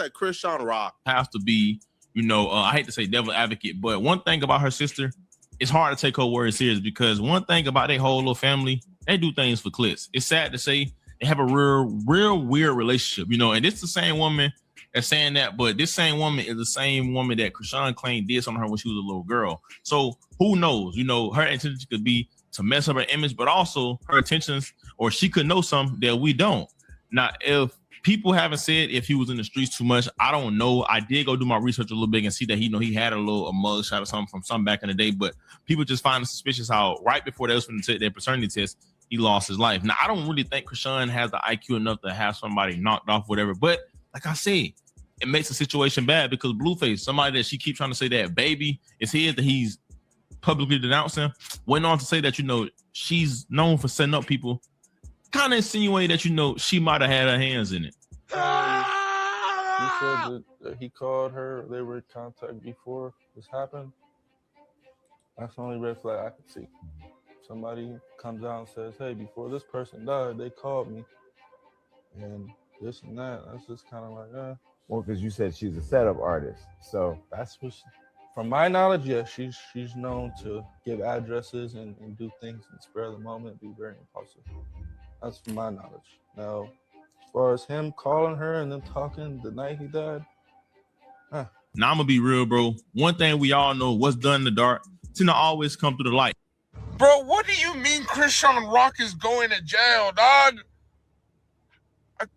that Chrisean Rock has to be, I hate to say devil advocate, but one thing about her sister, it's hard to take her word serious because one thing about their whole little family, they do things for clicks. It's sad to say they have a real weird relationship, and it's the same woman that's saying that, but this same woman is the same woman that Chrisean claimed did something to her when she was a little girl. So who knows? Her intention could be to mess up her image, but also her intentions, or she could know something that we don't. Now, if people haven't said if he was in the streets too much, I don't know. I did go do my research a little bit and see that he had a mug shot or something from some back in the day, but people just find it suspicious how right before they was going to take their paternity test, he lost his life. Now, I don't really think Chrisean has the IQ enough to have somebody knocked off, whatever, but like I said, it makes the situation bad because Blueface, somebody that she keeps trying to say that baby is his, that he's publicly denouncing, went on to say that, she's known for setting up people, kind of insinuate that, she might have had her hands in it. He said that he called her, they were in contact before this happened. That's the only red flag I could see. Somebody comes out and says, hey, before this person died, they called me. And this and that. That's just kind of like, Well, because you said she's a setup artist. So that's what from my knowledge, yeah, she's known to give addresses and do things in the spur of the moment, be very impulsive. That's from my knowledge. Now, as far as him calling her and then talking the night he died, Now, I'm going to be real, bro. One thing we all know, what's done in the dark, tend to always come through the light. Bro, what do you mean Chrisean Rock is going to jail, dog?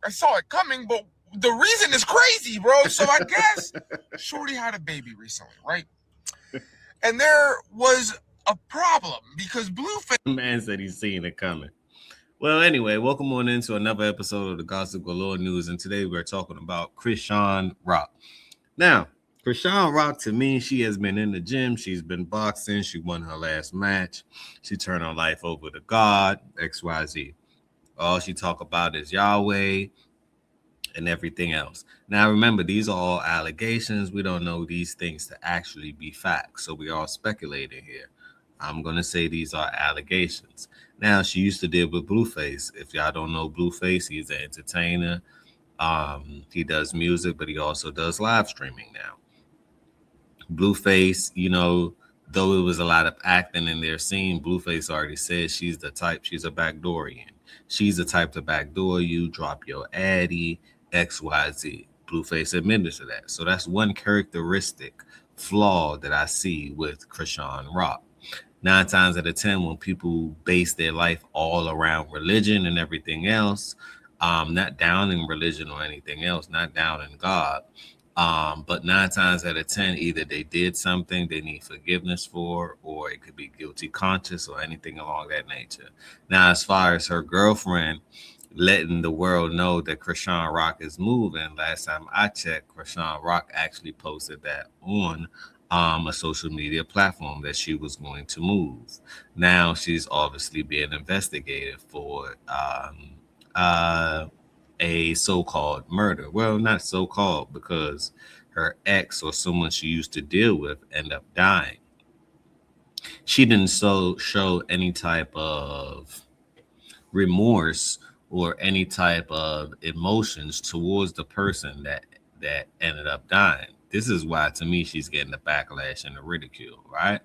I saw it coming, but the reason is crazy, bro. So I guess Shorty had a baby recently, right? And there was a problem because Blueface... Man said he's seeing it coming. Well, anyway, welcome on into another episode of the Gossip Galore News, and today we're talking about Chrisean Rock. Now, Chrisean Rock, to me, she has been in the gym. She's been boxing. She won her last match. She turned her life over to God, XYZ. All she talk about is Yahweh and everything else. Now, remember, these are all allegations. We don't know these things to actually be facts, so we are speculating here. I'm going to say these are allegations. Now, she used to deal with Blueface. If y'all don't know Blueface, he's an entertainer. He does music, but he also does live streaming now. Blueface, though it was a lot of acting in their scene, Blueface already said she's the type, she's a backdoorian. She's the type to backdoor you, drop your addy, XYZ. Blueface admitted to that. So that's one characteristic flaw that I see with Chrisean Rock. 9 times out of 10, when people base their life all around religion and everything else, not down in religion or anything else, not down in God, but 9 times out of 10, either they did something they need forgiveness for, or it could be guilty conscience or anything along that nature. Now, as far as her girlfriend letting the world know that Chrisean Rock is moving, last time I checked, Chrisean Rock actually posted that on a social media platform that she was going to move. Now she's obviously being investigated for a so-called murder. Well, not so-called, because her ex or someone she used to deal with ended up dying. She didn't show any type of remorse or any type of emotions towards the person that ended up dying. This is why, to me, she's getting the backlash and the ridicule, right?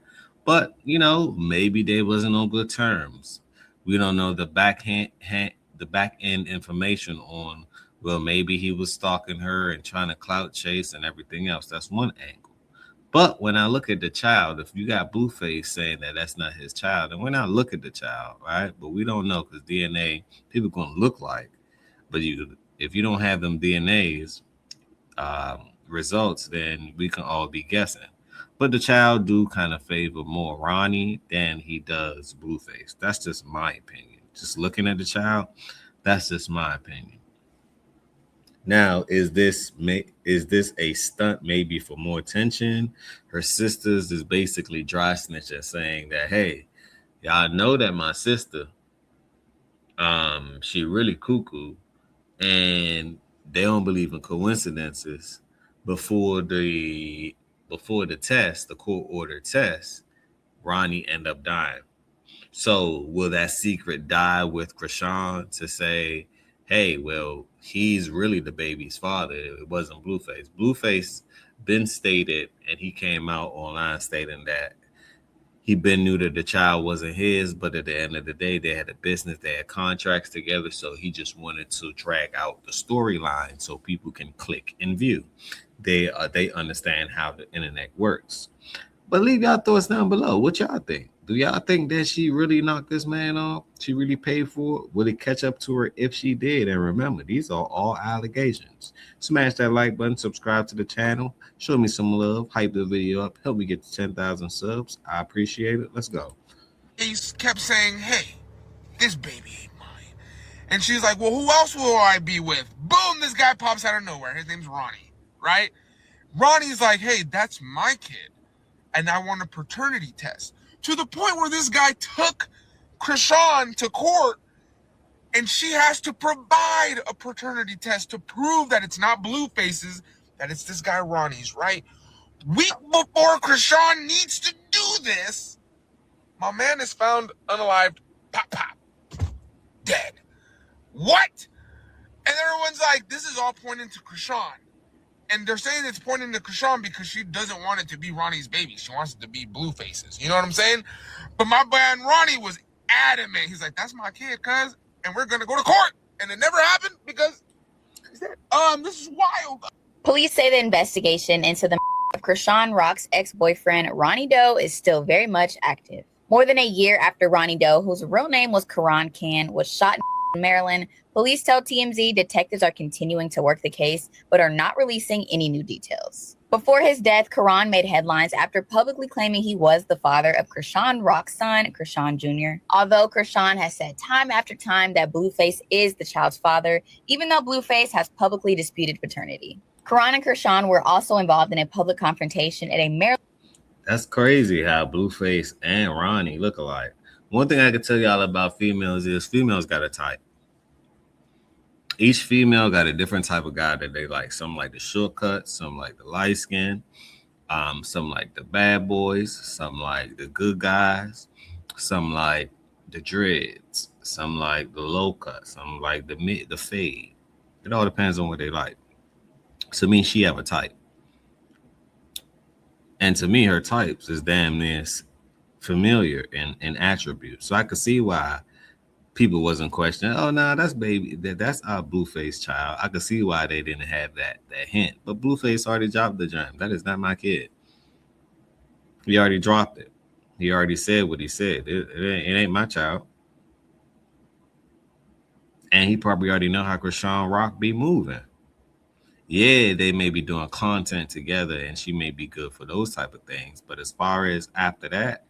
But, maybe they wasn't on good terms. We don't know the back end information on, well, maybe he was stalking her and trying to clout chase and everything else. That's one angle. But when I look at the child, if you got Blueface saying that that's not his child, and when I look at the child, right? But we don't know, because DNA, people going to look like. But if you don't have them DNAs, results, then we can all be guessing. But the child do kind of favor more Ronnie than he does Blueface. That's just my opinion. Just looking at the child, that's just my opinion. Now, is this a stunt maybe for more attention? Her sisters is basically dry snitching, saying that, hey, y'all know that my sister, she really cuckoo, and they don't believe in coincidences. Before the test, the court ordered test, Ronnie ended up dying. So will that secret die with Chrisean to say, hey, well, he's really the baby's father. It wasn't Blueface. Blueface been stated, and he came out online stating that he been knew that the child wasn't his, but at the end of the day, they had a business, they had contracts together, so he just wanted to drag out the storyline so people can click and view. They understand how the internet works. But leave y'all thoughts down below. What y'all think? Do y'all think that she really knocked this man off? She really paid for it? Will it catch up to her if she did? And remember, these are all allegations. Smash that like button, subscribe to the channel, show me some love, hype the video up, help me get to 10,000 subs. I appreciate it. Let's go. He kept saying, hey, this baby ain't mine. And she's like, well, who else will I be with? Boom, this guy pops out of nowhere. His name's Ronnie, right? Ronnie's like, hey, that's my kid. And I want a paternity test. To the point where this guy took Chrisean to court, and she has to provide a paternity test to prove that it's not Blueface's, that it's this guy Ronnie's, right? Week before Chrisean needs to do this, my man is found unalived, pop, dead. What? And everyone's like, this is all pointing to Chrisean. And they're saying it's pointing to Chrisean because she doesn't want it to be Ronnie's baby. She wants it to be Blueface's. You know what I'm saying? But my man Ronnie was adamant. He's like, that's my kid, cuz. And we're going to go to court. And it never happened because this is wild. Police say the investigation into the of Chrisean Rock's ex-boyfriend, Ronnie Doe, is still very much active. More than a year after Ronnie Doe, whose real name was Karan Khan, was shot in Maryland, police tell TMZ detectives are continuing to work the case, but are not releasing any new details. Before his death, Karan made headlines after publicly claiming he was the father of Chrisean Rock's son, Chrisean Jr. Although Chrisean has said time after time that Blueface is the child's father, even though Blueface has publicly disputed paternity. Karan and Chrisean were also involved in a public confrontation at a Maryland. That's crazy how Blueface and Ronnie look alike. One thing I can tell y'all about females is females got a type. Each female got a different type of guy that they like. Some like the shortcut, some like the light skin, some like the bad boys, some like the good guys, some like the dreads, some like the low cut, some like the fade. It all depends on what they like. To me, she have a type. And to me, her types is damn near familiar in attributes. So I could see why people wasn't questioning, oh, no, that's baby. That's our Blueface child. I could see why they didn't have that hint. But Blueface already dropped the gem. That is not my kid. He already dropped it. He already said what he said. It ain't my child. And he probably already know how Chrisean Rock be moving. Yeah, they may be doing content together and she may be good for those type of things. But as far as after that,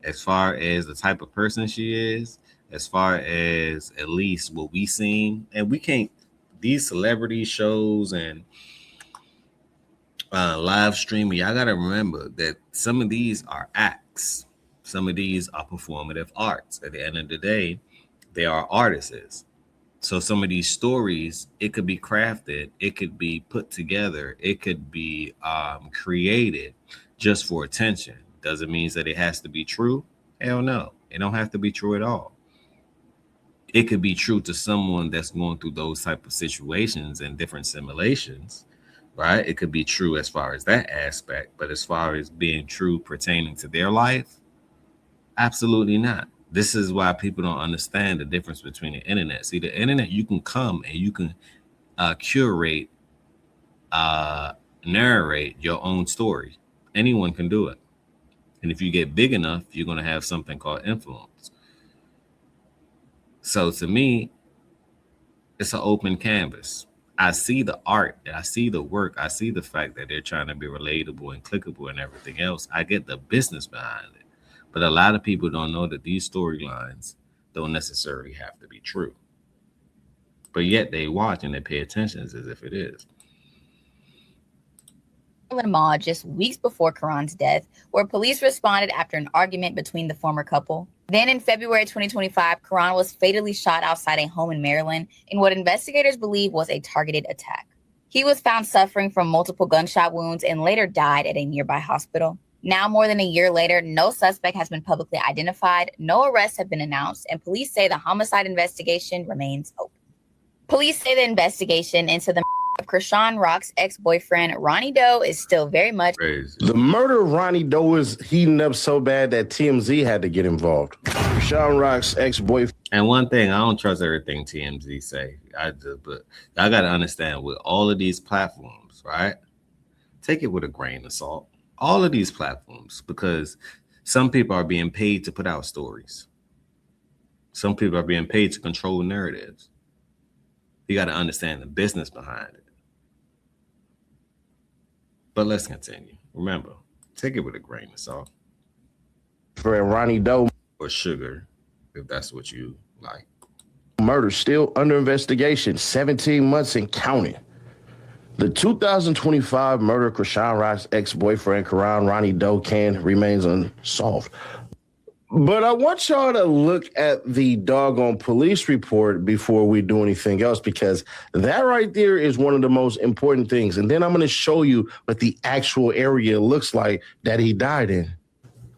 as far as the type of person she is, as far as at least what we seen, and we can't, these celebrity shows and live streaming, y'all got to remember that some of these are acts. Some of these are performative arts. At the end of the day, they are artists. So some of these stories, it could be crafted, it could be put together, it could be created just for attention. Doesn't mean that it has to be true. Hell no, it don't have to be true at all. It could be true to someone that's going through those type of situations and different simulations, right? It could be true as far as that aspect, but as far as being true pertaining to their life, absolutely not. This is why people don't understand the difference between the internet. See, the internet, you can come and you can curate, narrate your own story. Anyone can do it. And if you get big enough, you're going to have something called influence. So to me, it's an open canvas. I see the art, I see the work, I see the fact that they're trying to be relatable and clickable and everything else. I get the business behind it. But a lot of people don't know that these storylines don't necessarily have to be true. But yet they watch and they pay attention as if it is. Mall just weeks before Karan's death, where police responded after an argument between the former couple. Then in February 2025, Karan was fatally shot outside a home in Maryland in what investigators believe was a targeted attack. He was found suffering from multiple gunshot wounds and later died at a nearby hospital. Now, more than a year later, no suspect has been publicly identified, no arrests have been announced, and police say the homicide investigation remains open. Police say the investigation into the of Chrisean Rock's ex-boyfriend Ronnie Doe is still very much Crazy. The murder of Ronnie Doe is heating up so bad that TMZ had to get involved. Chrisean Rock's ex-boyfriend. And one thing, I don't trust everything TMZ say. But I got to understand with all of these platforms, right? Take it with a grain of salt. All of these platforms, because some people are being paid to put out stories. Some people are being paid to control narratives. You got to understand the business behind it. But let's continue. Remember, take it with a grain of salt. For Ronnie Doe. Or sugar, if that's what you like. Murder still under investigation, 17 months and counting. The 2025 murder of Chrisean Rock's ex-boyfriend, Ronnie Doe remains unsolved. But I want y'all to look at the doggone police report before we do anything else, because that right there is one of the most important things. And then I'm going to show you what the actual area looks like that he died in.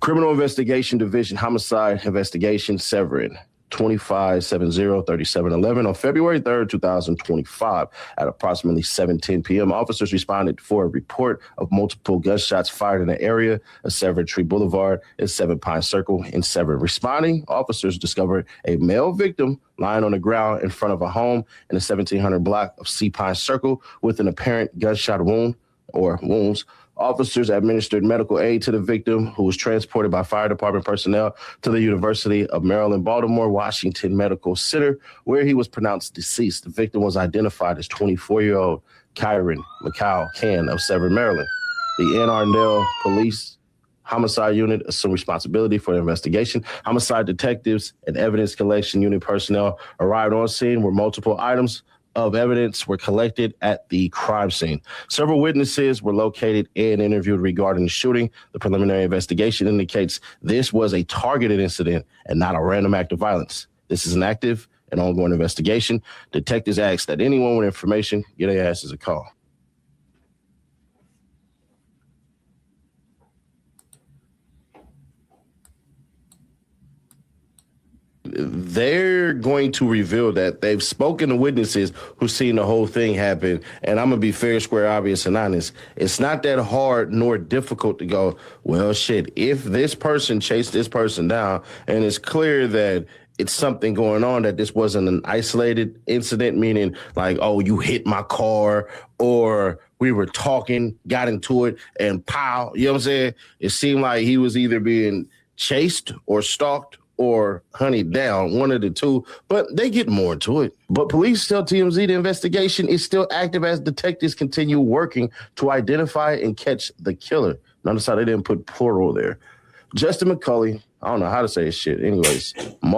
Criminal Investigation Division, Homicide Investigation, Severin, 2570-3711 on February 3rd, 2025 at approximately 7:10 p.m. Officers responded for a report of multiple gunshots fired in the area of Severin Tree Boulevard and 7 Pine Circle in Severin. Responding, officers discovered a male victim lying on the ground in front of a home in the 1700 block of C Pine Circle with an apparent gunshot wound or wounds. Officers administered medical aid to the victim, who was transported by fire department personnel to the University of Maryland, Baltimore, Washington Medical Center, where he was pronounced deceased. The victim was identified as 24-year-old Kyron McCall Can of Severn, Maryland. The Ann Arundel Police Homicide Unit assumed responsibility for the investigation. Homicide detectives and evidence collection unit personnel arrived on scene where multiple items of evidence were collected at the crime scene. Several witnesses were located and interviewed regarding the shooting. The preliminary investigation indicates this was a targeted incident and not a random act of violence. This is an active and ongoing investigation. Detectives ask that anyone with information get their asses a call. They're going to reveal that they've spoken to witnesses who've seen the whole thing happen. And I'm going to be fair, square, obvious, and honest. It's not that hard nor difficult to go, well, shit, if this person chased this person down and it's clear that it's something going on, that this wasn't an isolated incident, meaning like, oh, you hit my car or we were talking, got into it and pow, you know what I'm saying? It seemed like he was either being chased or stalked or hunted down, one of the two, but they get more into it. But police tell TMZ the investigation is still active as detectives continue working to identify and catch the killer. Notice how they didn't put plural there. Justin McCulley, I don't know how to say his shit. Anyways,